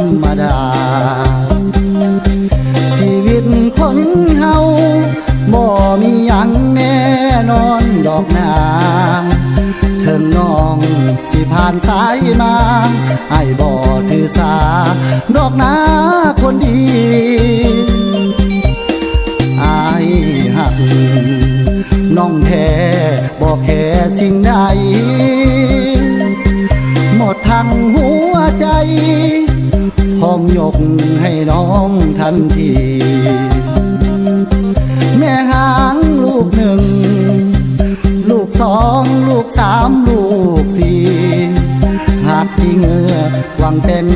รรมดาชีวิตคนเฮาบ่มีหยังแน่นอนดอกนางเถิงน้องสิผ่านสายมาให้บ่ถือสาดอกนาคนดีอายหักน้องแท้บ่แค่สิ่งใดหมดทั้งหัวใจพร้อมยกให้น้องทันทีแม่หางลูกหนึ่งลูกสองลูกสามลูกสี่หากที่เหงื่อหวังเต็ม